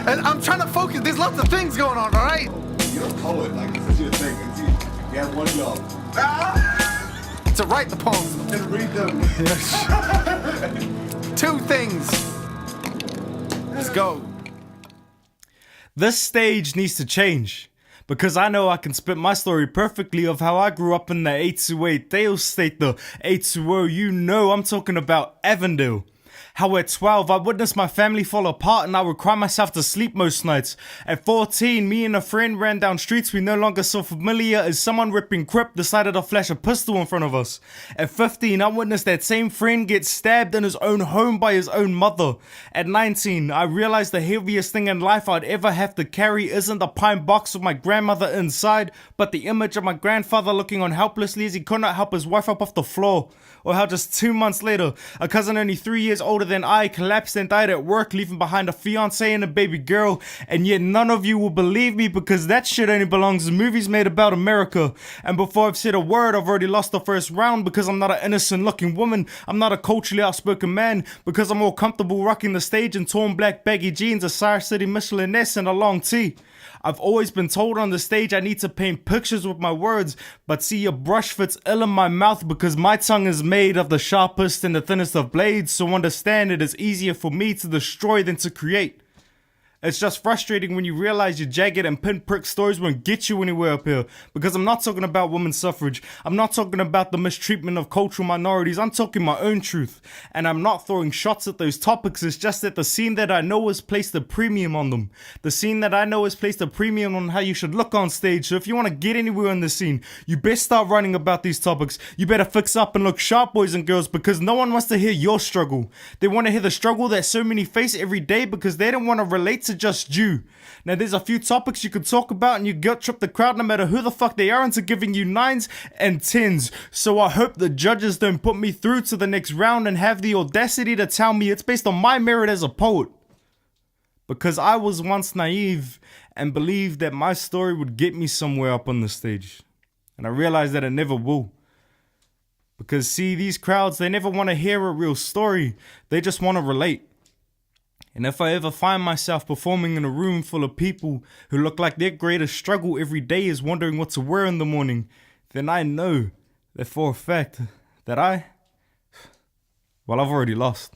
And I'm trying to focus. There's lots of things going on, all right? You're a poet, like, this is your thing. You have one job. To write the poems. And read them. Two things. Let's go. This stage needs to change, because I know I can spit my story perfectly of how I grew up in the 828 Dale State, the 820, you know I'm talking about Avondale. How at 12 I witnessed my family fall apart and I would cry myself to sleep most nights. At 14, me and a friend ran down streets we no longer saw familiar as someone ripping crip decided to flash a pistol in front of us. At 15, I witnessed that same friend get stabbed in his own home by his own mother. At 19, I realized the heaviest thing in life I'd ever have to carry isn't the pine box with my grandmother inside, but the image of my grandfather looking on helplessly as he could not help his wife up off the floor. Or how just 2 months later, a cousin only 3 years older than I collapsed and died at work, leaving behind a fiance and a baby girl. And yet none of you will believe me because that shit only belongs to movies made about America. And before I've said a word, I've already lost the first round because I'm not an innocent looking woman. I'm not a culturally outspoken man because I'm more comfortable rocking the stage in torn black baggy jeans, a Saracen Michelin-S and a long tee. I've always been told on the stage I need to paint pictures with my words, but see, your brush fits ill in my mouth because my tongue is made of the sharpest and the thinnest of blades, so understand it is easier for me to destroy than to create. It's just frustrating when you realize your jagged and pinprick stories won't get you anywhere up here. Because I'm not talking about women's suffrage. I'm not talking about the mistreatment of cultural minorities. I'm talking my own truth. And I'm not throwing shots at those topics. It's just that the scene that I know has placed a premium on them. The scene that I know has placed a premium on how you should look on stage. So if you want to get anywhere in the scene, you best start writing about these topics. You better fix up and look sharp, boys and girls, because no one wants to hear your struggle. They want to hear the struggle that so many face every day because they don't want to relate to just you. Now there's a few topics you could talk about and you guilt trip the crowd no matter who the fuck they are into giving you 9s and 10s. So I hope the judges don't put me through to the next round and have the audacity to tell me it's based on my merit as a poet. Because I was once naive and believed that my story would get me somewhere up on the stage. And I realized that it never will. Because see, these crowds, they never want to hear a real story. They just want to relate. And if I ever find myself performing in a room full of people who look like their greatest struggle every day is wondering what to wear in the morning, then I know that for a fact that I've already lost.